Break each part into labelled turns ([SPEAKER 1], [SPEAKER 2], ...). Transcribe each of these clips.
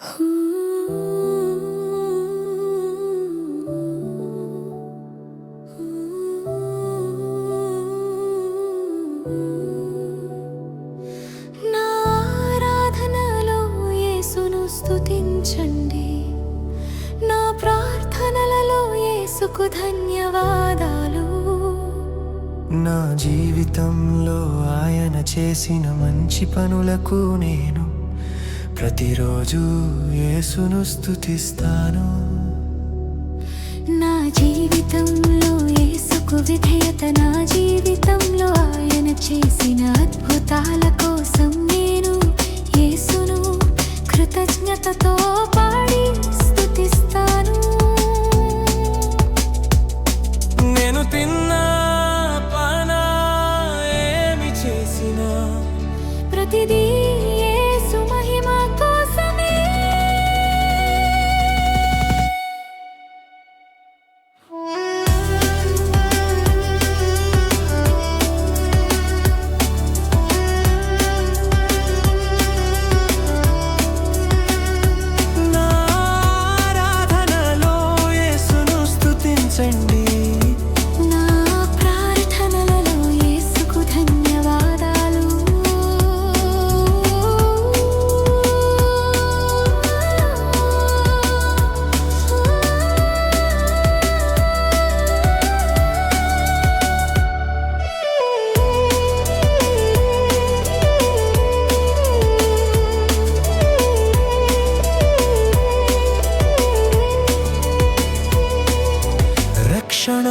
[SPEAKER 1] నా ఆరాధనలో యేసును స్తుతించండి, నా ప్రార్థనలలో యేసుకు ధన్యవాదాలు.
[SPEAKER 2] నా జీవితంలో ఆయన చేసిన మంచి పనులకు నేను ప్రతిరోజు యేసును స్తుతిస్తాను.
[SPEAKER 1] నా జీవితంలో యేసుకు విధేయత, నా జీవితంలో ఆయన చేసిన అద్భుతాల కోసం నేను యేసును కృతజ్ఞతతో పాడి స్తుతిస్తాను.
[SPEAKER 2] నేను తిన్నా పానా ఏమి చేసినా
[SPEAKER 1] ప్రతిదీ యేసు మహిమ కోసమే.
[SPEAKER 2] నా ఆరాధనలో యేసును స్తుతించండి,
[SPEAKER 1] నా ప్రార్థనలలో యేసుకు ధన్యవాదాలు.
[SPEAKER 2] రక్షణ,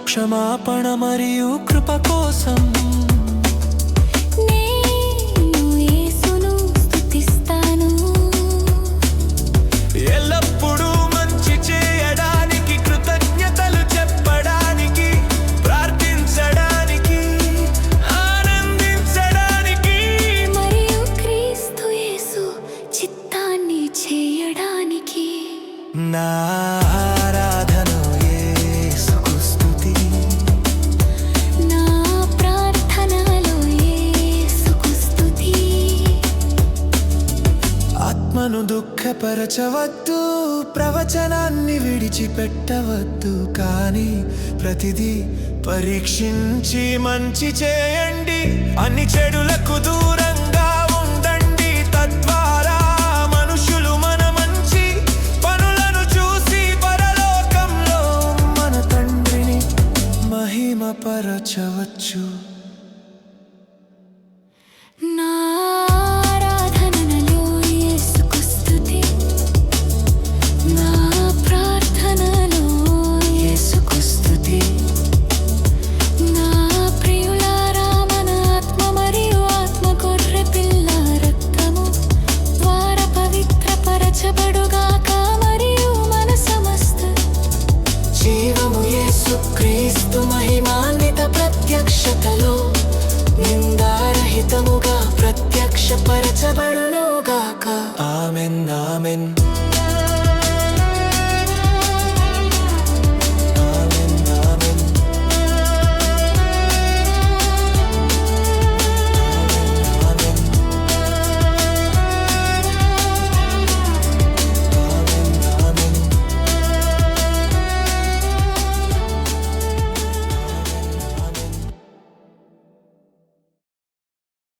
[SPEAKER 2] క్షమాపణ మరియు కృప కోసం
[SPEAKER 1] నేను యేసును స్తుతిస్తాను.
[SPEAKER 2] ఎల్లప్పుడూ మంచి చేయడానికి, కృతజ్ఞతలు చెప్పడానికి, ప్రార్థించడానికి, ఆనందించడానికి,
[SPEAKER 1] మరియు క్రీస్తు యేసు చిత్తాన్ని చేయడానికి.
[SPEAKER 2] నా ఆరాధన యేసుకు స్తుతి,
[SPEAKER 1] నా ప్రార్థనలో యేసుకు స్తుతి.
[SPEAKER 2] ఆత్మను దుఃఖపరచవద్దు, ప్రవచనాన్ని విడిచిపెట్టవద్దు, కానీ ప్రతిదీ పరీక్షించి మంచి చేయండి. అన్ని చెడులకు దూరంగా ఉండండి, తద్వారా మనుషులు మన మంచి పనులను చూసి పరలోకంలో మన తండ్రిని మహిమపరచవచ్చు.
[SPEAKER 1] నా ఆరాధనలో యేసుకు స్తుతి, నా ప్రార్థనలో యేసుకు స్తుతి. నా ప్రియులారా, మన ఆత్మ మరియు ఆత్మ గొర్రె పిల్ల రక్తము ద్వారా పవిత్రపరచబడుగాక, మరియు మన సమస్త జీవము యేసుక్రీస్తు మహిమాన్విత ప్రత్యక్షతలో నిందారహితముగా ప్రత్యక్షపరచబడునుగాక.
[SPEAKER 2] Amen, amen.